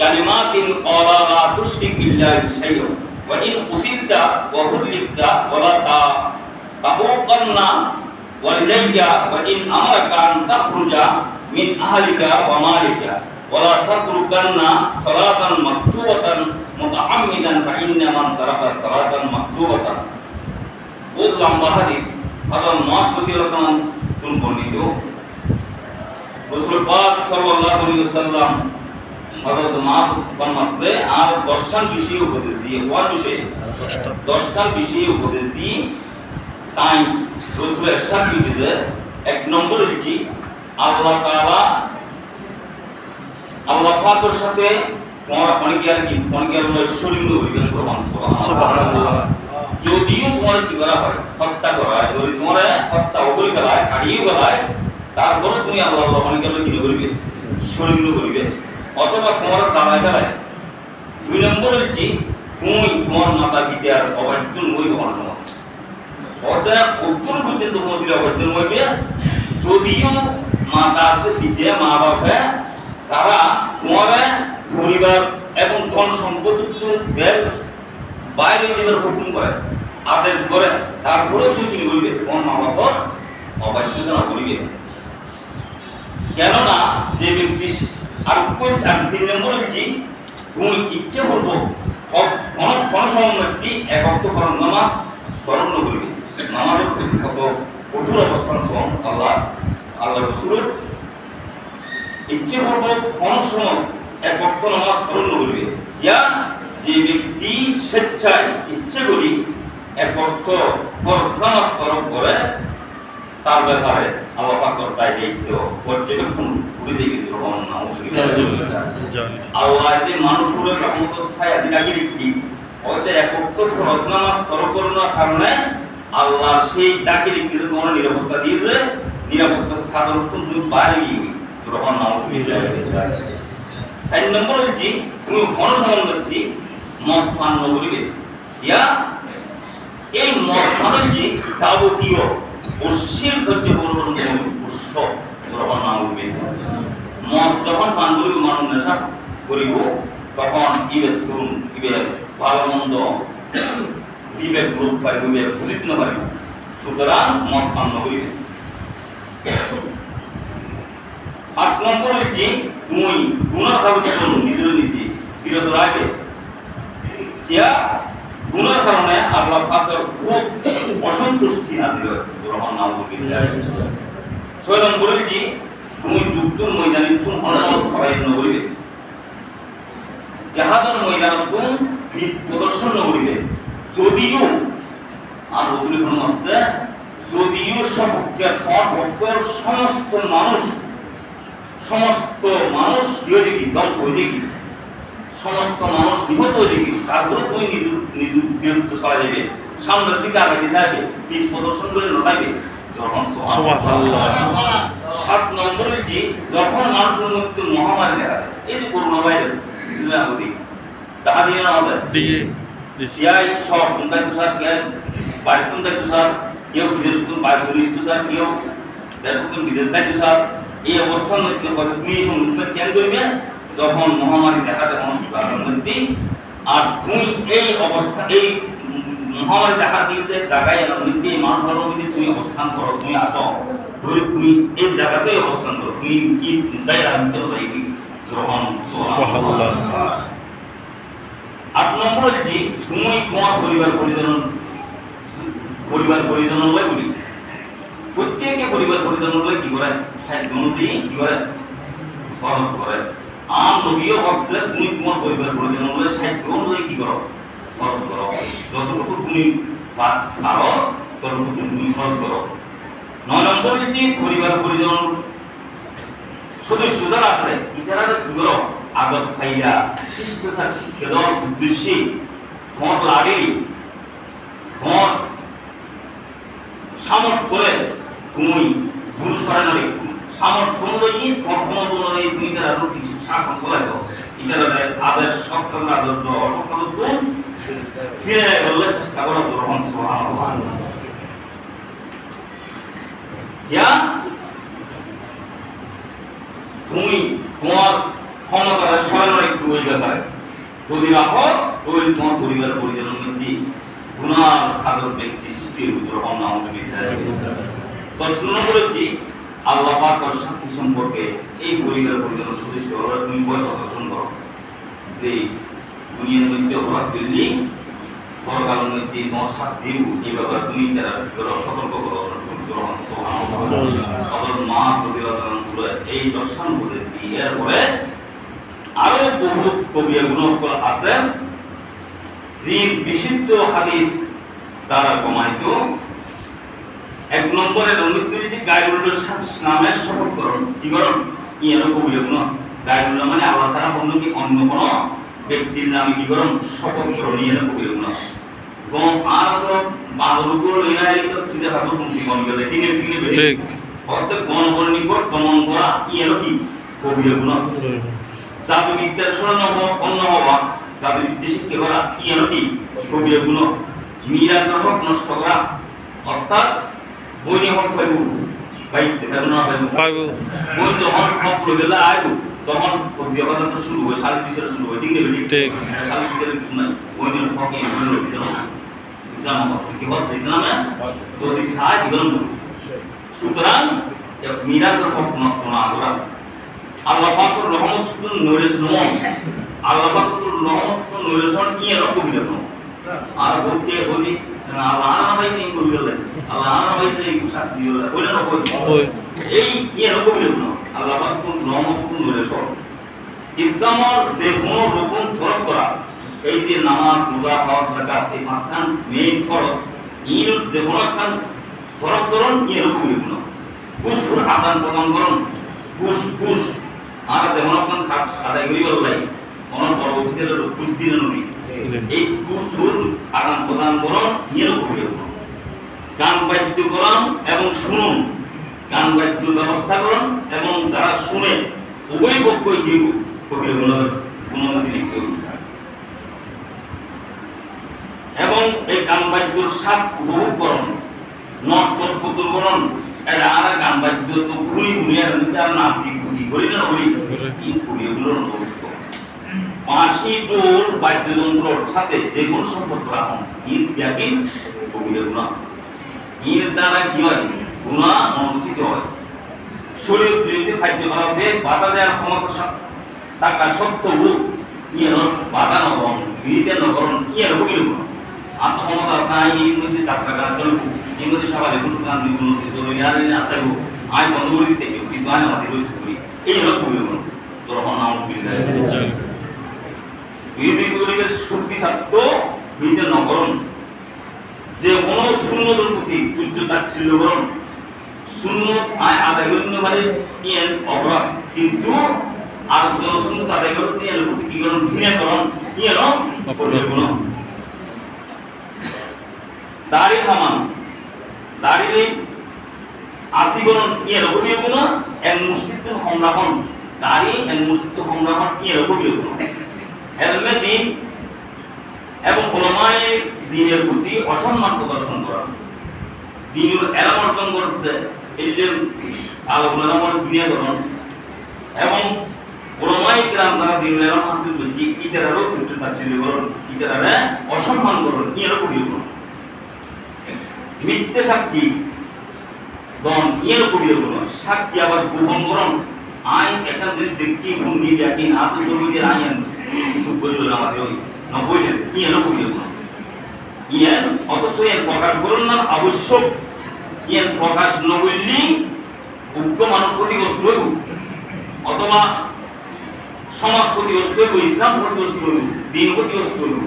কালিমাতিন ক্বালা লা তুশরিক বিল্লাহি শাইআন ওয়া ইন কুতিলতা ওয়া হুলিকতা ওয়া লা তাবুকান্না ওয়ালিদাইকা ওয়া ইন আমারাকা আন তাখরুজা মিন আহলিকা ওয়া মালিকা ওয়া লা তাতরুকান্না সালাতান মাকতুবাতান মুতাআম্মিদান ফা ইন্না মান তারাকা সালাতান মাকতুবাতান। বহুত লম্বা হাদিস। হযরত মুআয রাদিয়াল্লাহু আনহু বর্ণিত। রাসূল পাক সাল্লাল্লাহু আলাইহি ওয়াসাল্লাম হযরত মুআয ফরমাতে আর 10টা বিষয় উপদেশ দিয়ে কোন বিষয়ে 10টা বিষয় উপদেশ দিয়ে তাই রাসূল ইরশাদ করেছে এক নম্বরে কি আল্লাহ তাআলা আল্লাহ পাকের সাথে তোমার অনেকের শরীর হইবে সুবহানাল্লাহ। যদিও তোমার কি করা হয় হত্যা করা হয়, যদি তোমার হত্যা অবলি করা হয় হারিয়ে ফেলা হয়, তারপরে তুমি আল্লাহ অনেকের কি করবে শরীর করবে অথবা তোমার জ্বালায় ফেলায়। 2 নম্বরে কি তুমি তোমার মাতা পিতার অবাধ্য হইবে অন্য অর্থাৎ উত্তর পর্যন্ত পৌঁছলে অবাধ্য হইবে। যদিও মাতা পিতা মা বাবা তারা তোমার পরিবার এবং ধন সম্পদের বাইরে যাবার হুকুম করে আদেশ করে, তারপরে তুমি কি বলবে তোমার মা বাবার অবাধ্যতা না করিবে। কেননা যে ব্যক্তি আর 3 নম্বরে কি তুমি ইচ্ছে করবো কোন সময় ব্যক্তি এক অক্ত ফরজ নামাজ ফরজ না করিবে। নামাজের কত কঠোর অবস্থান আল্লাহ রাসূলের ইচ্ছে করবো কোন সময় এক ওয়াক্ত নামাজ ফরজ করিবে। ইয়া যে ব্যক্তি স্বেচ্ছায় ইচ্ছে করি এক ওয়াক্ত ফরজ নামাজ ফরজ করে তার ব্যাপারে আল্লাহ পাকের দায়িত্ব পর্যবেক্ষণ করে দিয়ে গেছে। আল্লাহ যে মানুষের রহমতের ছায়া দিনাকে কি হয়তো এক ওয়াক্ত ফরজ নামাজ ফরজ করার কারণে আল্লাহ সেই ডাকে লিখতে তোমার নিরাপত্তা দিয়েছে। নিরাপত্তা সাধারণ তুমি বাইরে গ্রহণ না হয়ে 4 নম্বরে কি তুমি অনসমান ব্যক্তি মদ পান করিবে। ইয়া এই মদ পানের কি যাবতীয় অশ্লীল কার্য গ্রহণ না হইবে। মদ যখন পান করিব মানুষ নেশা করিব তখন ইবে ভালো মন্দ বিবেক রূপ পাইব, বিবেক বুঝিত না পারিব। সুতরাং মদ পান করিবে। 5 নম্বরে কি তুমি গুনাহ কাজ করো নিজের নিজে বিরত রাখবে। কিয়া গুনার কারণে আল্লাহ পাকের খুব অসন্তুষ্টি না দিল গ্রহণ না করবে। 6 নম্বরে কি তুমি যুক্তর ময়দানে তুমি অনশন করাই নগরিবে। জাহাদের ময়দানে তুমি ভিত প্রদর্শন নগরিবে। যদিও আর রাসূল ফরমাতে যদিও সম্পর্কে সমস্ত মানুষ বিরোধী কি ধ্বংস হয়ে কি সমস্ত মানুষ নিহত হয়ে কি তারপরে তুমি বিরুদ্ধ চলা যাবে, সামনের দিকে আগে দিতে হবে, পিস প্রদর্শন করে লড়াইবে। সুবহানাল্লাহ। 7 নম্বরে কি যখন মানুষের মধ্যে মহামারী দেখা যায়, এই যে করোনা ভাইরাস দেখা দিয়ে না আমাদের সিয়াই সব কোনটাই তুষার কে বাড়ি কোনটাই তুষার কেউ বিদেশ কোন 22 তুষার কেউ দেশ কোন বিদেশ তাই তুষার। এই অবস্থার মধ্যে তুমি সমুদ্র জ্ঞান করবে যখন মহামারী দেখা দেয় মানুষের মধ্যে, আর তুমি এই অবস্থা এই মহামারী দেখা দিয়ে জায়গায় মধ্যে মানুষের মধ্যে তুমি অবস্থান করো, তুমি আসো ধরে তুমি এই জায়গাতেই অবস্থান করো, তুমি কি দায় রাখতে পারবে গ্রহণ। 8 নম্বরে কি তুমি তোমার পরিবার পরিজন বলি প্রত্যেকে পরিবার পরিজন কি করে সাহিত্য অনুযায়ী কি করে খরচ করে। আর নবীও ভাবছে তুমি তোমার পরিবার পরিজন সাহিত্য অনুযায়ী কি করো খরচ করো। যতটুকু তুমি পারো ততটুকু তুমি খরচ করো। 9 নম্বরে কি পরিবার পরিজন সদস্য যারা আছে ইতারা কি করো আদব খাইয়া শিষ্টাচার শিক্ষা দেওয়ার উদ্দেশ্যে তোমার লাগে তোমার সামর্থ্য করে তুমি গুরু সরানোর সামর্থ্য অনুযায়ী ক্ষমতা অনুযায়ী তুমি তারা কিছু শাসন চলাই দাও। ইতারা আদেশ সত্তর আদর অসত্তর ফিরে বললে চেষ্টা করো গ্রহণ। তুমি তোমার ক্ষমতাটা সরানোর একটু ওই ব্যাপারে যদি রাখো তৈরি তোমার পরিবার পরিচালনার মধ্যে গুণার খাদর ব্যক্তি সৃষ্টির গ্রহণ আমাদের বিদ্যায় 10 নম্বরে কি আল্লাহ পাক তার শাস্তি সম্পর্কে এই পরিবার পরিচালনার সদস্য ওরা তুমি বই প্রদর্শন করো যে দুনিয়ার মধ্যে অপরাধ করলে পরকালের মধ্যে তোমার শাস্তি এই ব্যাপারে তুমি তারা সতর্ক করো মাস প্রতিবাদনগুলো এই দর্শন বলে দিয়ে এরপরে আরো বহু কবিরা গুণকল আছে যে বিশুদ্ধ হাদিস দ্বারা প্রমাণিত 1 নম্বরে নবীজি গায়রুল্লাহ নামের শপথ করুন কি করুন ইয়ানো কবিরা গুণ গায়রুল্লাহ মানে আল্লাহ ছাড়া অন্য কোনো ব্যক্তির নামে কি করুন শপথ করুন ইয়ানো কবিরা গুণ এবং আর তো বাদরুগুলো নিরায়িত কিতে হাতু তুমি কোন গেলে ঠিক ঠিক প্রত্যেক গণগণ নিকট গমন করা ইয়ানো কি কবিরা গুণ জাদু বিদ্যার স্মরণ অন্য হওয়া জাদু বিদ্যা শিক্ষা করা ইয়ানো কি কবিরা গুণ মিরাজের হক নষ্ট করা অর্থাৎ বইনি হক পাইব বাইতে না পাইব বই যখন হক লইলা আইব তখন প্রতিবাদ তো শুরু হয় সাড়ে 20 শুরু হয় ঠিক নেবে ঠিক সাড়ে 20 কিছু নাই বইনি হক এই বইনি ভিতর ইসলাম হক কি হক ইসলামে যদি সাই দিবেন সুতরাং মিরাজের হক নষ্ট না করা আল্লাহ পাকের রহমতুল নূরেশন আল্লাহ পাকের রহমতুল নূরেশন ইয়ানো কবিরা গুণ আর বলতে বলি আল্লাহ ভাই তিন কবি বলে আল্লাহ ভাই তিন শাস্তি বলে বলে না কই এই ইয়ানো কবিরা গুণ আল্লাহ পাকের রহমতুল নূরেশন ইসলামের যে কোন রকম ফরজ করা এই যে নামাজ রোজা হজ যাকাত এই পাঁচখান মেইন ফরজ ইন যে কোন একখান ফরজ করুন ইয়ানো কবিরা গুণ কুসুর আদান প্রদান করুন কুস আর যেমন আপনার কাজ আদায় করি বললাই কোন বড় অফিসের কুস দিন নদী এই কুসুর আদান প্রদান করুন ইয়ানো কবিরা গুণ গান বাদ্য করুন এবং শুনুন গান বাদ্য ব্যবস্থা করুন এবং যারা শুনে উভয় পক্ষই কি কবিরা গুণনদী লিখতে হবে এবং এই গান বাদ্যর স্বাদ উপভোগ করুন নর্তন পুতুল করুন এটা আর গান বাদ্য তো ঘুরি ঘুরি আর নাচি ঘুরি করি না করি এই কবিরা গুলোর অন্তর্ভুক্ত বাঁশি ঢোল বাদ্যযন্ত্রর সাথে যে কোন সম্পর্ক রাখুন ঈদ ব্যাকিন কবিরা গুণ ঈদ দ্বারা কি হয় গুণা অনুষ্ঠিত হয় শরীর বিরুদ্ধে কার্যকলাপে বাধা দেওয়ার ক্ষমতা থাকা সত্ত্বেও ইয়ানোর বাধা নগরণ বিরুদ্ধে নগরণ ইয়ানো কবিরা গুণ আত্মক্ষমতা আছে এই মধ্যে যাত্রা করার জন্য এই মধ্যে সবাই এখন গান্ধী উন্নতি ধরে আসাইব আয় বন্ধ করে দিতে কিন্তু আয় আমাদের রয়েছে করি এই হলো কবিরা গুণ তোর নাম ফিরে যায় বিধিগুলিকে শক্তি ছাত্র বিধে নকরণ যে কোন শূন্যতার প্রতি তুচ্ছ তাচ্ছিল্য করণ শূন্য আয় আদায় করেন মানে ইয়েন অপরাধ কিন্তু আর জন শূন্য আদায় করেন ইয়ের প্রতি কি করণ ঘৃণা করণ ইয়েন অপরাধ গুণ দাড়ি হামান দাড়ি আসি করণ ইয়ের অপরাধ গুণ এক মুষ্টিত্ব সংরাখন দাড়ি এক মুষ্টিত্ব সংরাখন ইয়ের অপরাধ গুণ হেলমে দিন এবং ওলামায়ে দ্বীনের প্রতি অসম্মান প্রদর্শন করা দ্বীনের এলাম অর্জন করতে এই যে আলোচনার দিনেকরণ এবং ওলামায়ে কিরাম দ্বারা দ্বীনের এলাম হাসিল করছি ইতারারও তুচ্ছ তাচ্ছিল্য করণ ইতারারে অসম্মান করণ ইয়েরও কবিরা গুণ মিথ্যে সাক্ষী দন ইয়েরও কবিরা গুণ সাক্ষী আবার গোপন করণ আইন একটা যদি দেখি ভঙ্গি ব্যাকিন আত জমিদের আইন কিছু বলল না আমাদের ওই না বললেন ইয়েন কবিরা গুণ ইয়েন অবশ্যই এর প্রকাশ করুন না আবশ্যক ইয়েন প্রকাশ ন বললি উগ্র মানুষ ক্ষতিগ্রস্ত হইব অথবা সমাজ ক্ষতিগ্রস্ত হইব ইসলাম ক্ষতিগ্রস্ত হইব দিন ক্ষতিগ্রস্ত হইব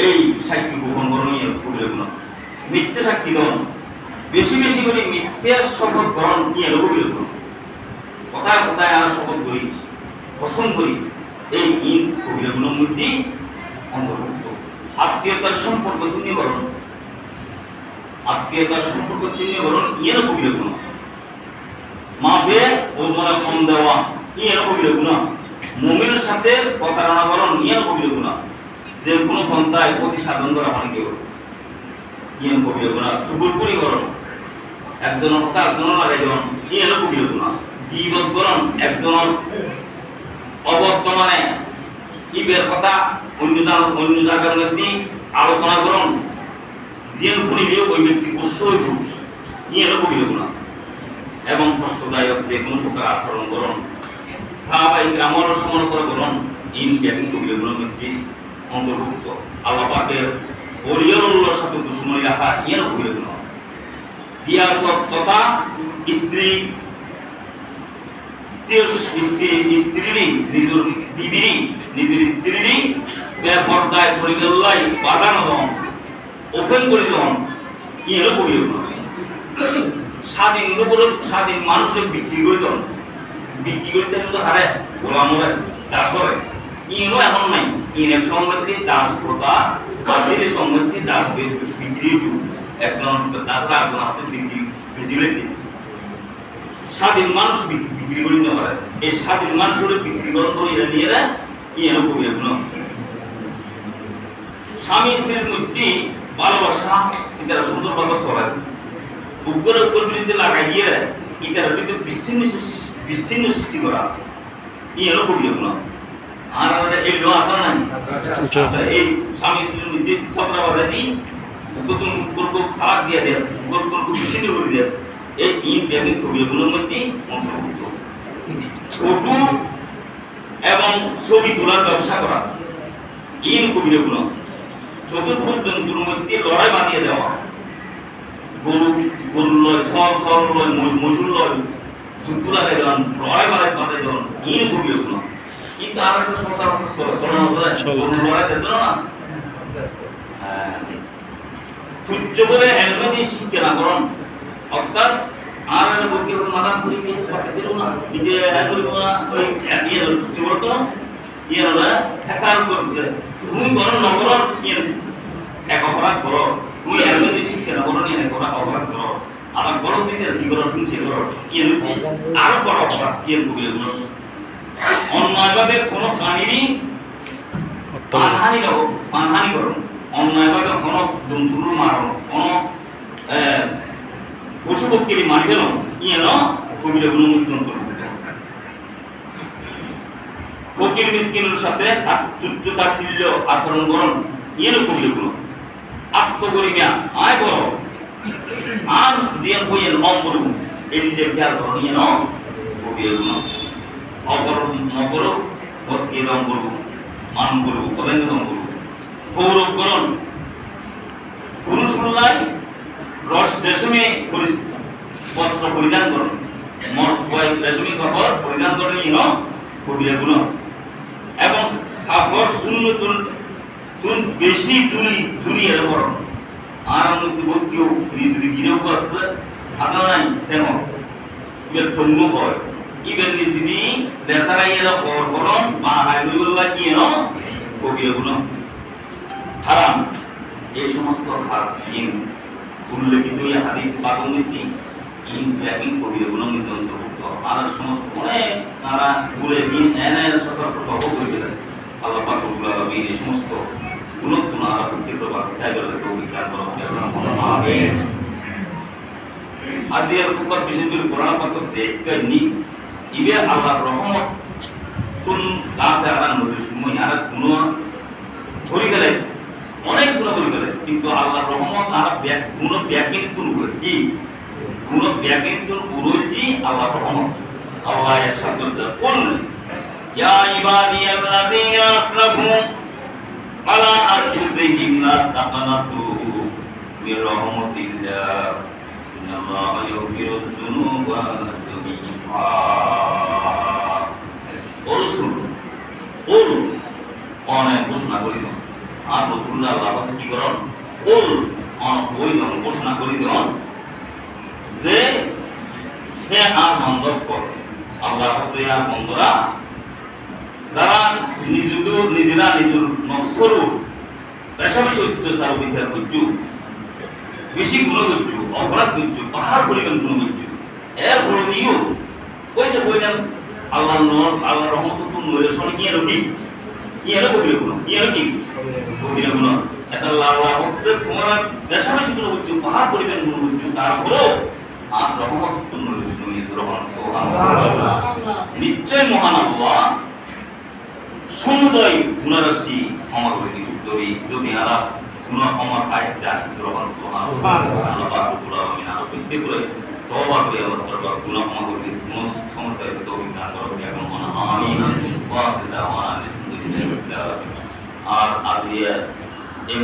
এই সাক্ষী গোপন করুন ইয়েন কবিরা গুণ মিথ্যে সাক্ষী দন বেশি বেশি করে মিথ্যে শপথ গ্রহণ ইয়েন কবিরা গুণ কথায় কথায় আর শপথ করি পছন্দ করি এই ইন কবিরা গুণের মধ্যে অন্তর্ভুক্ত আত্মীয়তার সম্পর্ক ছিন্নকরণ আত্মীয়তার সম্পর্ক ছিন্নকরণ ইয়ের কবিরা গুণ মাফে ওজনে কম দেওয়া ইয়ের কবিরা গুণ মুমিনের সাথে প্রতারণা করণ ইয়ের কবিরা গুণ যে কোনো পন্থায় প্রতি সাধন করা মানে কেউ ইয়ের কবিরা গুণ সুগুর পরিকরণ একজনের কথা একজনের লাগাই দেওয়ান ইয়ের কবিরা গুণ গীবত করণ একজনের অবর্তমানে ইবের কথা অন্য জায়গার মধ্যে আলোচনা করুন যে শুনিবে ওই ব্যক্তি অবশ্যই ইয়ে করিব না এবং কষ্টদায়ক যে কোনো প্রকার আচরণ করুন সাহাবাই গ্রামের সমালোচনা করুন ইন ব্যাপী কবিরগুলোর মধ্যে অন্তর্ভুক্ত। আল্লাহ পাকের ওলিয়ার সাথে দুশ্মনী রাখা ইয়ে কবিরগ না তিয়াসত তথা স্ত্রী স্ত্রীরই নিজের বিবিরই নিজের স্ত্রীরই বেপর্দায় শরীরেল্লাই বাধা নদন ওপেন করে দেন ইয়ে কবিরগ না স্বাধীন স্বাধীন মানুষের বিক্রি করে দেন বিক্রি করতে তো হারে গোলামরে দাসরে ইনো এখন নাই ইনের সম্মতি দাস প্রথা বাসির সম্মতি দাস বিক্রি একজন দাসরা একজন আছে বিক্রি ভিজিবিলিটি স্বাধীন মানুষ বিক্রি করে নিতে পারে এই স্বাধীন মানুষের বিক্রি করতে এরা নিয়ে ইনো কবি এগুলো স্বামী স্ত্রীর মধ্যে ভালোবাসা ইতারা সুন্দরভাবে চলায় উগ্র উগ্র বিরুদ্ধে লাগাই দিয়ে ইতারা কিন্তু বিচ্ছিন্ন সৃষ্টি করা ইয়েরও কবি এগুলো আর এগুলো আসা নাই এই স্বামী স্ত্রীর মধ্যে ঝগড়া বাধা দিই নতুন গল্প খারাপ দিয়ে দেয় গল্প বিচ্ছিন্ন করে দেয় এই ইন ব্যাগিং কবি এগুলোর মধ্যে অন্তর্ভুক্ত ফটো এবং ছবি তোলার ব্যবসা করা ইন কবি এগুলো চতুর্থ জন্তুর মধ্যে লড়াই বাঁধিয়ে দেওয়া গরু লয় সর লয় মসুর লয় যুদ্ধ লাগাই দেওয়ান লড়াই বাঁধাই দেওয়ান ইন কবি এগুলো কিন্তু আর একটা সমস্যা আছে গরু লড়াই দিত না তুচ্ছ করে হেলমেট শিক্ষা না করুন অর্থাৎ আর একটা বলতে মাথা খুলিকে পাঠাতে না নিজে হেলমেট ওই ইয়ে তুচ্ছ করতো না ইয়ে ওরা হ্যাকার করছে তুমি করো না করো ইয়ে এক অপরাধ করো তুমি হেলমেট শিক্ষা না করো নিয়ে অপরাধ করো আবার বড় দিকে কি করো তুমি সে করো ইয়ে হচ্ছে আরো বড় অপরাধ ইয়ে কবি এগুলো অন্যায়ভাবে কোনো প্রাণীরই মানহানি করুন অন্যায়ভাবে কোনো জন্তুর মারণ কোনো পশু পক্ষীর মারি ফেল ইয়ে কবির গুণমূর্তন করুন ফকির মিসকিনের সাথে তুচ্ছ তাচ্ছিল্য আচরণ করুন ইয়ে কবির গুণ আত্মগরিমা আয় বড় আর যে বইয়ের অম্বর এই যে খেয়াল করুন ইয়ে কবির গুণ অপর দম করবো মান করবো পদাঙ্গ দম করবো গৌরব করণ পুরুষ মূল্যায় রস রেশমে বস্ত্র পরিধান করুন রেশমী কাপড় পরিধান করেন ইন কবিরা গুণ এবং কাপড় শূন্য তুল বেশি চুরি এর করুন আর মধ্যে বোধ কেউ যদি গিরেও আসতে আসা নাই তেমন ইয়ে তঙ্গ হয় ইবেন দিসিনি দেশারাই এরা করণ বা হাইবুল্লাহ কি কবিরা গুণ হারাম এই সমস্ত খাস দিন উল্লেখিত এই হাদিস পাগমৃতি ইন ব্যাগিং কবিরা গুণ মধ্যে অন্তর্ভুক্ত আর সমস্ত অনেক তারা ঘুরে দিন এনে সচরাচর খবর করে দিলেন আল্লাহ পাক রব্বুল আলামিন এই সমস্ত গুণত্ব না প্রত্যেকটা বাসে খাই করে অভিজ্ঞান করা আমিন আজ এর উপর বিশেষ করে কোরআন পাক যে একনি ইবে আল্লাহর রহমত তুন তাতে আর নদীর সময় আর গুণ ধরে গেলে অনেক গুণ করে গেলে কিন্তু আল্লাহর রহমত আর গুণ ব্যাগিন তুন কি গুণ ব্যাগিন তুন উরুজি আল্লাহর রহমত আল্লাহ এর সাথে বল ইয়া ইবাদিয়াল্লাযীনা আসরাফু আলা আনফুসিহিম লা তাকনাতু মির রাহমাতিল্লাহ ইন্নাল্লাহা ইয়াগফিরুয যুনুবা জামিআ রাসূল বল অনেক ঘোষণা করি দেন আর রাসূলুল্লাহ আল্লাহ পাক কি করেন বল অনেক ওই জন ঘোষণা করি দেন যে হে আর বান্দা কর আল্লাহ পাক আর বান্দারা যারা নিজেরা নিজের নফসর বেশি অত্যাচার বিচার করছো বেশি গুণ করছো অপরাধ করছো পাহাড় পরিমাণ গুণ করছো এর ফলে দিও ওই যে বললাম আল্লাহর রহমত তো নইলে শোনে কি এলো কি এলো গভীর গুণ এলো কি গভীর গুণ এটা আল্লাহ হতে তোমরা বেশি গুণ করছো পাহাড় পরিমাণ গুণ করছো তারপরেও আর রহমত তো নইলে শোনে রহমান সুবহানাল্লাহ নিশ্চয় মহান আল্লাহ ওই গুণরাশি ক্ষমা করে দিব যদি এরা গুণ ক্ষমা চাই যায় তখন আল্লাহ পাক রব্বুল আলামিন আরো বলতে করে তওবা করে আল্লাহ তাআলা গুণ ক্ষমা করে কোন সমস্যা হলে তৌফিক দান করো এখন মনে আমিন ওয়া আলহামদুলিল্লাহ আর আজ এই